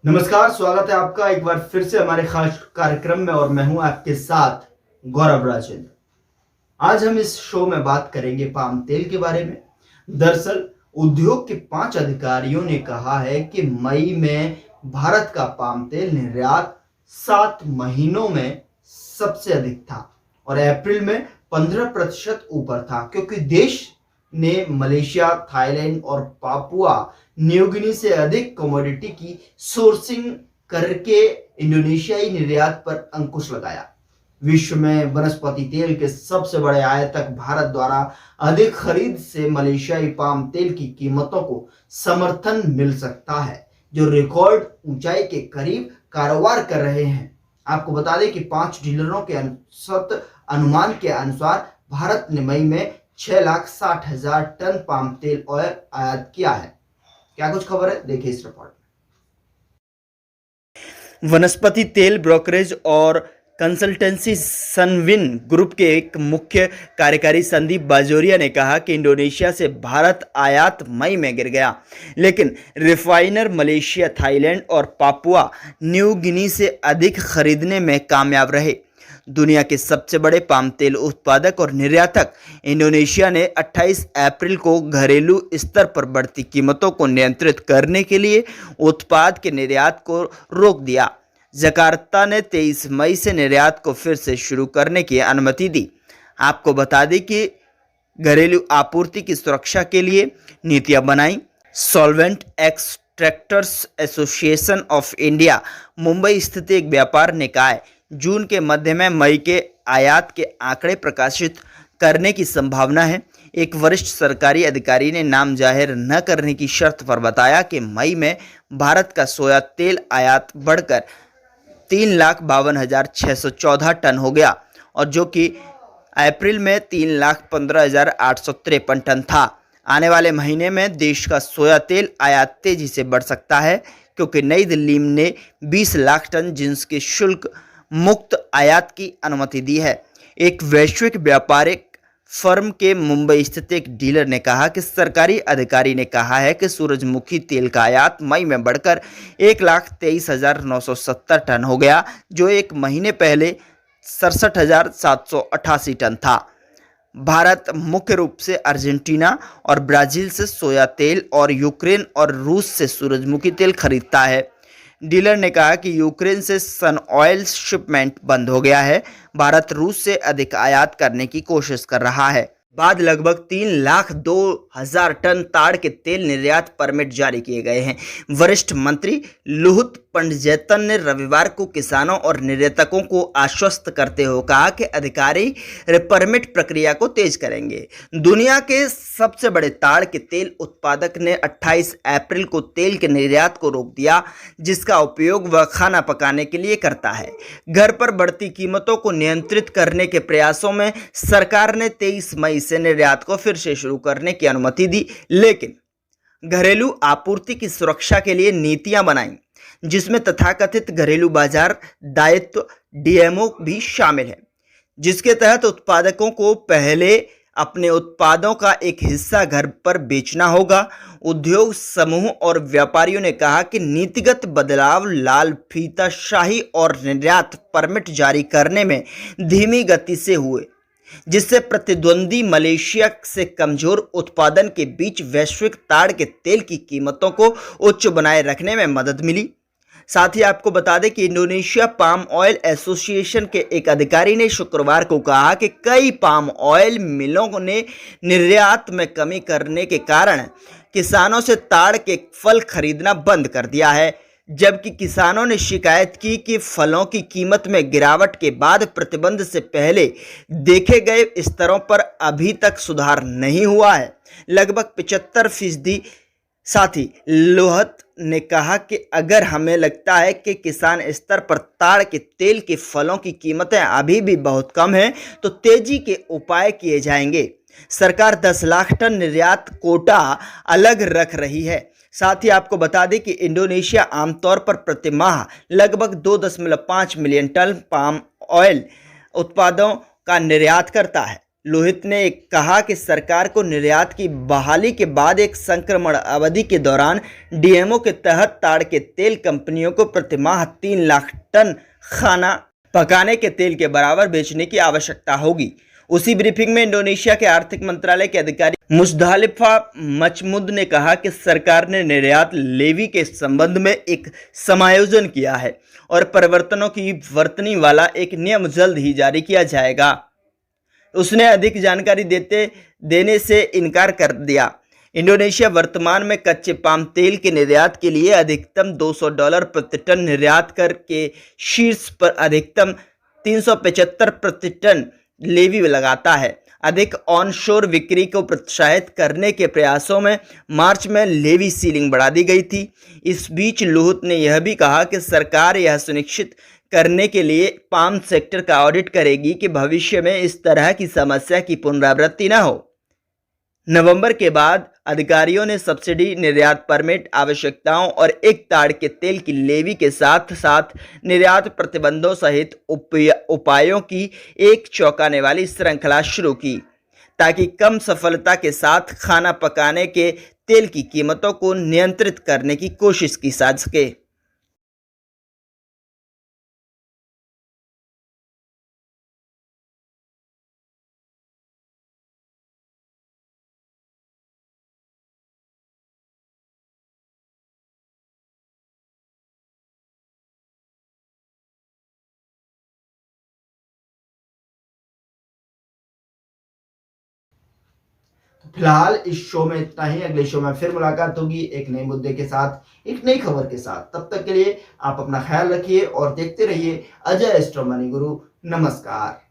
नमस्कार, स्वागत है आपका एक बार फिर से हमारे खास कार्यक्रम में और मैं हूं आपके साथ गौरव राजेंद्र। आज हम इस शो में बात करेंगे पाम तेल के बारे में। दरअसल उद्योग के 5 अधिकारियों ने कहा है कि मई में भारत का पाम तेल निर्यात 7 महीनों में सबसे अधिक था और अप्रैल में 15% ऊपर था, क्योंकि देश ने मलेशिया, थाईलैंड और पापुआ न्यूगिनी से अधिक कमोडिटी की सोर्सिंग करके इंडोनेशियाई निर्यात पर अंकुश लगाया। विश्व में वनस्पति तेल के सबसे बड़े आयातक भारत द्वारा अधिक खरीद से मलेशियाई पाम तेल की कीमतों को समर्थन मिल सकता है, जो रिकॉर्ड ऊंचाई के करीब कारोबार कर रहे हैं। आपको बता दें कि 5 डीलरों के अनुमान के अनुसार भारत ने मई में 6,60,000 टन पाम तेल ऑयल आयात किया है। क्या कुछ खबर है, देखिए इस रिपोर्ट में। वनस्पति तेल ब्रोकरेज और कंसल्टेंसी सनविन ग्रुप के एक मुख्य कार्यकारी संदीप बाजोरिया ने कहा कि इंडोनेशिया से भारत आयात मई में गिर गया, लेकिन रिफाइनर मलेशिया, थाईलैंड और पापुआ न्यू गिनी से अधिक खरीदने में कामयाब रहे। दुनिया के सबसे बड़े पाम तेल उत्पादक और निर्यातक इंडोनेशिया ने 28 अप्रैल को घरेलू स्तर पर बढ़ती कीमतों को नियंत्रित करने के लिए उत्पाद के निर्यात को रोक दिया। जकार्ता ने 23 मई से निर्यात को फिर से शुरू करने की अनुमति दी। आपको बता दें कि घरेलू आपूर्ति की सुरक्षा के लिए नीतियां बनाई। Solvent extractors association of India Mumbai स्थित एक व्यापार निकाय जून के मध्य में मई के आयात के आंकड़े प्रकाशित करने की संभावना है। एक वरिष्ठ सरकारी अधिकारी ने नाम जाहिर न करने की शर्त पर बताया कि मई में भारत का सोया तेल आयात बढ़कर 3,52,614 टन हो गया, और जो कि अप्रैल में 3,15,853 टन था। आने वाले महीने में देश का सोया तेल आयात तेजी से बढ़ सकता है, क्योंकि नई दिल्ली ने 20 लाख टन जिन्स के शुल्क मुक्त आयात की अनुमति दी है। एक वैश्विक व्यापारिक फर्म के मुंबई स्थित एक डीलर ने कहा कि सरकारी अधिकारी ने कहा है कि सूरजमुखी तेल का आयात मई में बढ़कर 1,23,970 टन हो गया, जो एक महीने पहले 67,788 टन था। भारत मुख्य रूप से अर्जेंटीना और ब्राजील से सोया तेल और यूक्रेन और रूस से सूरजमुखी तेल खरीदता है। डीलर ने कहा कि यूक्रेन से सन ऑयल शिपमेंट बंद हो गया है। भारत रूस से अधिक आयात करने की कोशिश कर रहा है। बाद लगभग 3,02,000 टन ताड़ के तेल निर्यात परमिट जारी किए गए हैं। वरिष्ठ मंत्री लुहुत पंडितजैतन ने रविवार को किसानों और निर्यातकों को आश्वस्त करते हुए कहा कि अधिकारी परमिट प्रक्रिया को तेज करेंगे। दुनिया के सबसे बड़े ताड़ के तेल उत्पादक ने 28 अप्रैल को तेल के निर्यात को रोक दिया, जिसका उपयोग वह खाना पकाने के लिए करता है। घर पर बढ़ती कीमतों को नियंत्रित करने के प्रयासों में सरकार ने 23 मई से निर्यात को फिर से शुरू करने की अनुमति दी, लेकिन घरेलू आपूर्ति की सुरक्षा के लिए नीतियां बनाई, जिसमें तथाकथित घरेलू बाजार दायित्व डीएमओ भी शामिल है, जिसके तहत उत्पादकों को पहले अपने उत्पादों का एक हिस्सा घर पर बेचना होगा। उद्योग समूह और व्यापारियों ने कहा कि नीतिगत बदलाव लाल फीताशाही और निर्यात परमिट जारी करने में धीमी गति से हुए, जिससे प्रतिद्वंदी मलेशिया से कमजोर उत्पादन के बीच वैश्विक ताड़ के तेल की कीमतों को उच्च बनाए रखने में मदद मिली। साथ ही आपको बता दें कि इंडोनेशिया पाम ऑयल एसोसिएशन के एक अधिकारी ने शुक्रवार को कहा कि कई पाम ऑयल मिलों ने निर्यात में कमी करने के कारण किसानों से ताड़ के फल खरीदना बंद कर दिया है, जबकि किसानों ने शिकायत की कि फलों की कीमत में गिरावट के बाद प्रतिबंध से पहले देखे गए स्तरों पर अभी तक सुधार नहीं हुआ है, लगभग 75%। साथ ही लोहत ने कहा कि अगर हमें लगता है कि किसान स्तर पर ताड़ के तेल के फलों की कीमतें अभी भी बहुत कम हैं, तो तेजी के उपाय किए जाएंगे। सरकार 10 लाख टन निर्यात कोटा अलग रख रही है। साथ ही आपको बता दें कि इंडोनेशिया आमतौर पर प्रति माह लगभग 2.5 मिलियन टन पाम ऑयल उत्पादों का निर्यात करता है। लोहित ने कहा कि सरकार को निर्यात की बहाली के बाद एक संक्रमण अवधि के दौरान डीएमओ के तहत ताड़ के तेल कंपनियों को प्रतिमाह 3 लाख टन खाना पकाने के तेल के बराबर बेचने की आवश्यकता होगी। उसी ब्रीफिंग में इंडोनेशिया के आर्थिक मंत्रालय के अधिकारी मुज़दालिफा मचमुद ने कहा कि सरकार ने निर्यात लेवी के संबंध में एक समायोजन किया है और परिवर्तनों की वर्तनी वाला एक नियम जल्द ही जारी किया जाएगा। उसने अधिक जानकारी देने से इनकार कर दिया। इंडोनेशिया वर्तमान में कच्चे पाम तेल के निर्यात के लिए अधिकतम $200 प्रति टन निर्यात कर के शीर्ष पर अधिकतम 375 प्रति टन लेवी लगाता है। अधिक ऑनशोर बिक्री को प्रोत्साहित करने के प्रयासों में मार्च में लेवी सीलिंग बढ़ा दी गई थी। इस बीच लोहित ने यह भी कहा कि सरकार यह सुनिश्चित करने के लिए पाम सेक्टर का ऑडिट करेगी कि भविष्य में इस तरह की समस्या की पुनरावृत्ति न हो। नवंबर के बाद अधिकारियों ने सब्सिडी, निर्यात परमिट आवश्यकताओं और एक ताड़ के तेल की लेवी के साथ साथ निर्यात प्रतिबंधों सहित उपायों की एक चौंकाने वाली श्रृंखला शुरू की, ताकि कम सफलता के साथ खाना पकाने के तेल की कीमतों को नियंत्रित करने की कोशिश की जा सके। फिलहाल इस शो में इतना ही। अगले शो में फिर मुलाकात होगी एक नए मुद्दे के साथ, एक नई खबर के साथ। तब तक के लिए आप अपना ख्याल रखिए और देखते रहिए अजय एस्ट्रो मनी गुरु। नमस्कार।